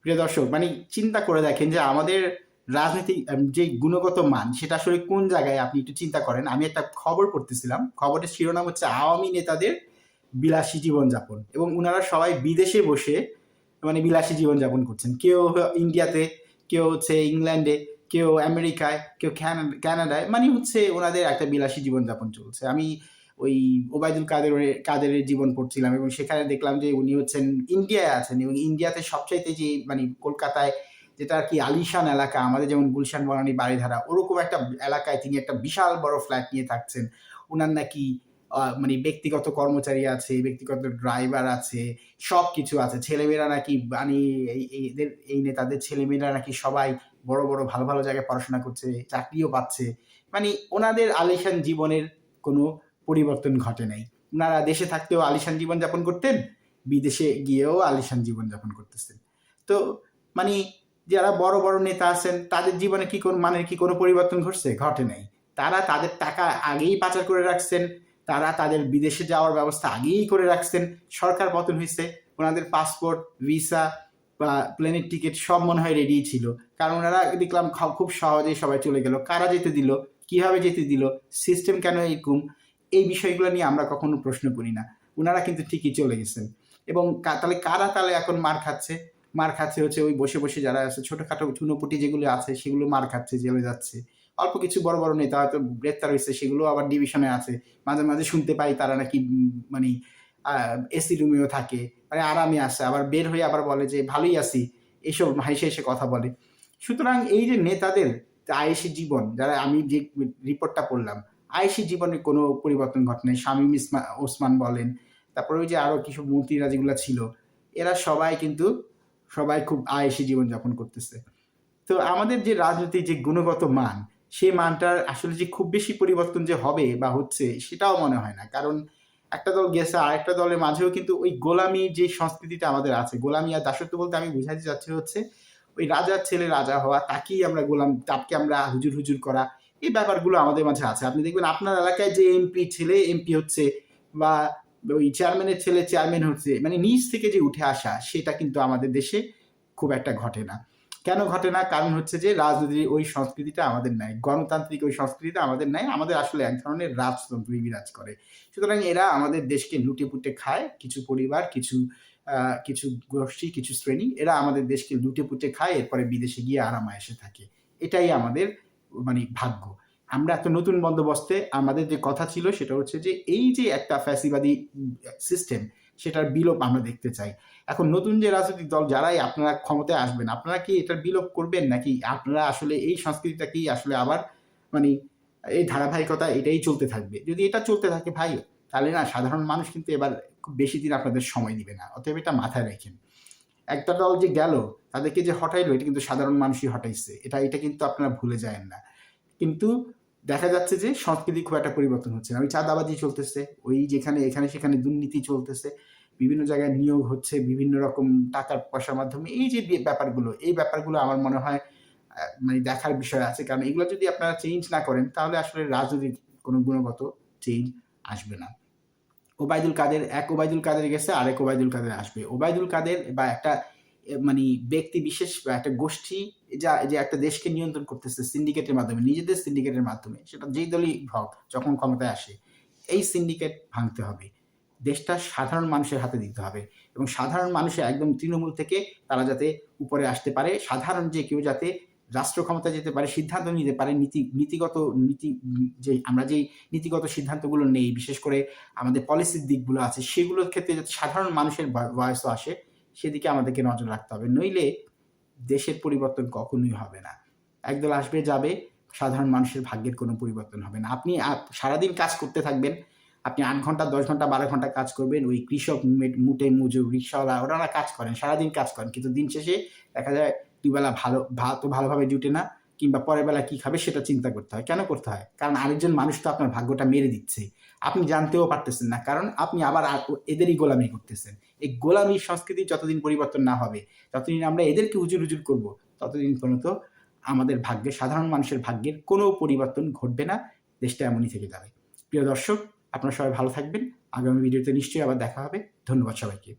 প্রিয় দর্শক, মানে চিন্তা করে দেখেন যে আমাদের রাজনীতি যে গুণগত মান সেটা আসলে কোন জায়গায়, আপনি একটু চিন্তা করেন। আমি একটা খবর পড়তেছিলাম, খবরের শিরোনাম হচ্ছে আওয়ামী নেতাদের বিলাসী জীবনযাপন, এবং উনারা সবাই বিদেশে বসে মানে বিলাসী জীবনযাপন করছেন। কেউ ইন্ডিয়াতে, কেউ হচ্ছে ইংল্যান্ডে, কেউ আমেরিকায়, কেউ কানাডায়, মানে হচ্ছে ওনাদের একটা বিলাসী জীবনযাপন চলছে। আমি ওই ওবায়দুল কাদেরের জীবন পড়ছিলাম, এবং সেখানে দেখলাম যে উনি হচ্ছেন ইন্ডিয়ায় আছেন, এবং ইন্ডিয়াতে সবচাইতে যে মানে কলকাতায় যেটা আর কি আলিশান এলাকা, আমাদের যেমন গুলশান বনানী বাড়িধারা, ওরকম একটা এলাকায় তিনি একটা বিশাল বড় ফ্ল্যাট নিয়ে থাকছেন। উনার নাকি মানে ব্যক্তিগত কর্মচারী আছে, ব্যক্তিগত ড্রাইভার আছে, সব কিছু আছে। ছেলেমেয়েরা নাকি মানে এদের এই নেতাদের ছেলেমেয়েরা নাকি সবাই বড় বড় ভালো ভালো জায়গায় পড়াশোনা করছে, চাকরিও পাচ্ছে। মানে ওনাদের আলিশান জীবনের কোনো পরিবর্তন ঘটে নাই। উনারা দেশে থাকতেও আলিশান জীবনযাপন করতেন, বিদেশে গিয়েও আলিশান জীবনযাপন করতেছেন। তো মানে যারা বড় বড় নেতা আছেন তাদের জীবনে কি কোন মানের কি কোনো পরিবর্তন ঘটছে? ঘটে নাই। তারা তাদের টাকা আগেই পাচার করে রাখছেন, তারা তাদের বিদেশে যাওয়ার ব্যবস্থা আগেই করে রাখছেন। সরকার পতন হয়েছে, ওনাদের পাসপোর্ট, ভিসা বা প্লেনের টিকিট সব মনে হয় রেডি ছিল। কারণ ওনারা দেখলাম খুব সহজেই সবাই চলে গেল। কারা যেতে দিল, কিভাবে যেতে দিল, সিস্টেম কেন এরকম, এই বিষয়গুলো নিয়ে আমরা কখনো প্রশ্ন করি না। ওনারা কিন্তু ঠিকই চলে গেছেন। এবং তাহলে কারা তাহলে এখন মার খাচ্ছে? মার খাচ্ছে হচ্ছে ওই বসে বসে যারা আছে, ছোটখাটো চুনোপুটি যেগুলো আছে সেগুলো মার খাচ্ছে, জেলে যাচ্ছে। অল্প কিছু বড় বড় নেতা হয়তো গ্রেপ্তার হয়েছে, সেগুলো আবার ডিভিশনে আছে। মাঝে মাঝে শুনতে পাই তারা নাকি মানে এসি রুমেও থাকে, মানে আরামে আসে, আবার বের হয়ে আবার বলে যে ভালোই আছি, এসব হেসে হেসে কথা বলে। সুতরাং এই যে নেতাদের আয়েশি জীবন, যারা আমি যে রিপোর্টটা পড়লাম, আয়েশি জীবনে কোনো পরিবর্তন ঘটে নাই। শামীম ওসমান বলেন, তারপরে ওই যে আরো কিছু মন্ত্রীরা যেগুলো ছিল, এরা সবাই কিন্তু সবাই খুব আয়েশি জীবনযাপন করতেছে। তো আমাদের যে রাজনীতির যে গুণগত মান, সেই মানটার আসলে যে খুব বেশি পরিবর্তন যে হবে বা হচ্ছে সেটাও মনে হয় না। কারণ একটা দল গেছে, আরেকটা দলের মাঝেও কিন্তু ওই গোলামির যে সংস্কৃতিটা আমাদের আছে, গোলামি আর দাসত্ব বলতে আমি বুঝাতে চাচ্ছি হচ্ছে ওই রাজার ছেলে রাজা হওয়া, তাকেই আমরা গোলাম, তাকে আমরা হুজুর হুজুর করা, এই ব্যাপারগুলো আমাদের মাঝে আছে। আপনি দেখবেন আপনার এলাকায় যে এমপি ছেলে এমপি হচ্ছে, বা ওই চেয়ারম্যানের ছেলে চেয়ারম্যান হচ্ছে, মানে নিচ থেকে যে উঠে আসা, সেটা কিন্তু আমাদের দেশে খুব একটা ঘটে না। কেন ঘটে না? কারণ হচ্ছে যে রাজনীতির ওই সংস্কৃতিটা আমাদের নাই, গণতান্ত্রিক ওই সংস্কৃতিটা আমাদের নাই। আমাদের আসলে এক ধরনের রাজতন্ত্রই বিরাজ করে। সুতরাং এরা আমাদের দেশকে লুটে পুটে খায়, কিছু পরিবার, কিছু গোষ্ঠী, কিছু শ্রেণী, এরা আমাদের দেশকে লুটে পুটে খায়, এরপরে বিদেশে গিয়ে আরামায়েশে থাকে। এটাই আমাদের মানে ভাগ্য। আমরা একটা নতুন বন্দোবস্তে আমাদের যে কথা ছিল সেটা হচ্ছে যে এই যে একটা ফ্যাসিবাদী সিস্টেম, সেটার বিলোপ আমরা দেখতে চাই। এখন নতুন যে রাজনৈতিক দল যারাই আপনারা ক্ষমতায় আসবেন, আপনারা কি এটার বিলোপ করবেন, নাকি আপনারা আসলে এই সংস্কৃতিটাকেই আসলে আবার মানে এই ধারাবাহিকতা এটাই চলতে থাকবে? যদি এটা চলতে থাকে ভাই, তাহলে না সাধারণ মানুষ কিন্তু এবার খুব বেশি দিন আপনাদের সময় দিবে না। অতএব এটা মাথায় রাখেন। একটা দল যে গেল, তাদেরকে যে হটাইলো, এটা কিন্তু সাধারণ মানুষই হটাইছে। এটা কিন্তু আপনারা ভুলে যায়েন না। কিন্তু দেখা যাচ্ছে যে সংস্কৃতি খুব একটা পরিবর্তন হচ্ছে না। ওই চাঁদাবাজি চলতেছে, ওই যেখানে এখানে সেখানে দুর্নীতি চলতেছে, বিভিন্ন জায়গায় নিয়োগ হচ্ছে বিভিন্ন রকম টাকার পয়সার মাধ্যমে। এই যে ব্যাপারগুলো, এই ব্যাপারগুলো আমার মনে হয় মানে দেখার বিষয় আছে। কারণ এগুলো যদি আপনারা চেঞ্জ না করেন, তাহলে আসলে রাজনৈতিক কোনো গুণগত চেঞ্জ আসবে না। এক ওবায়দুল কাদের গেছে, আরেক ওবায়দুল কাদের আসবে। ওবায়দুল কাদের বা একটা মানে ব্যক্তি বিশেষ বা একটা গোষ্ঠী যে একটা দেশকে নিয়ন্ত্রণ করতেছে সিন্ডিকেটের মাধ্যমে, নিজেদের সিন্ডিকেটের মাধ্যমে, সেটা যেই দলই হোক যখন ক্ষমতায় আসে, এই সিন্ডিকেট ভাঙতে হবে। দেশটা সাধারণ মানুষের হাতে দিতে হবে, এবং সাধারণ মানুষের একদম তৃণমূল থেকে তারা যাতে উপরে আসতে পারে, সাধারণ যে কেউ যাতে রাষ্ট্র ক্ষমতায় যেতে পারে, সিদ্ধান্ত নিতে পারে, যে আমরা যেই নীতিগত সিদ্ধান্তগুলো নেই, বিশেষ করে আমাদের পলিসির দিকগুলো আছে, সেগুলোর ক্ষেত্রে যাতে সাধারণ মানুষের ভয়েসও আসে, সেদিকে আমাদেরকে নজর রাখতে হবে। নইলে দেশের পরিবর্তন কখনোই হবে না। একদল আসবে যাবে, সাধারণ মানুষের ভাগ্যের কোনো পরিবর্তন হবে না। আপনি সারাদিন কাজ করতে থাকবেন, আপনি ৮ ঘন্টা, ১০ ঘন্টা, ১২ ঘন্টা কাজ করবেন, ওই কৃষক, মুটে মজুর, রিক্সাওয়ালা, ওনারা কাজ করেন, সারাদিন কাজ করেন, কিন্তু দিন শেষে দেখা যায় দুবেলা ভাতও ভালোভাবে জুটে না, কিংবা পরের বেলা কী খাবে সেটা চিন্তা করতে হয়। কেন করতে হয়? কারণ আরেকজন মানুষ তো আপনার ভাগ্যটা মেরে দিচ্ছে, আপনি জানতেও পারতেছেন না, কারণ আপনি আবার এদেরই গোলামি করতেছেন। এই গোলামির সংস্কৃতি যতদিন পরিবর্তন না হবে, যতদিন আমরা এদেরকে হুজুর হুজুর করবো, ততদিন পর্যন্ত আমাদের ভাগ্যে, সাধারণ মানুষের ভাগ্যের কোনো পরিবর্তন ঘটবে না, দেশটা এমনই থেকে যাবে। প্রিয় দর্শক, আপনারা সবাই ভালো থাকবেন। আগামী ভিডিওতে নিশ্চয়ই আবার দেখা হবে। ধন্যবাদ সবাইকে।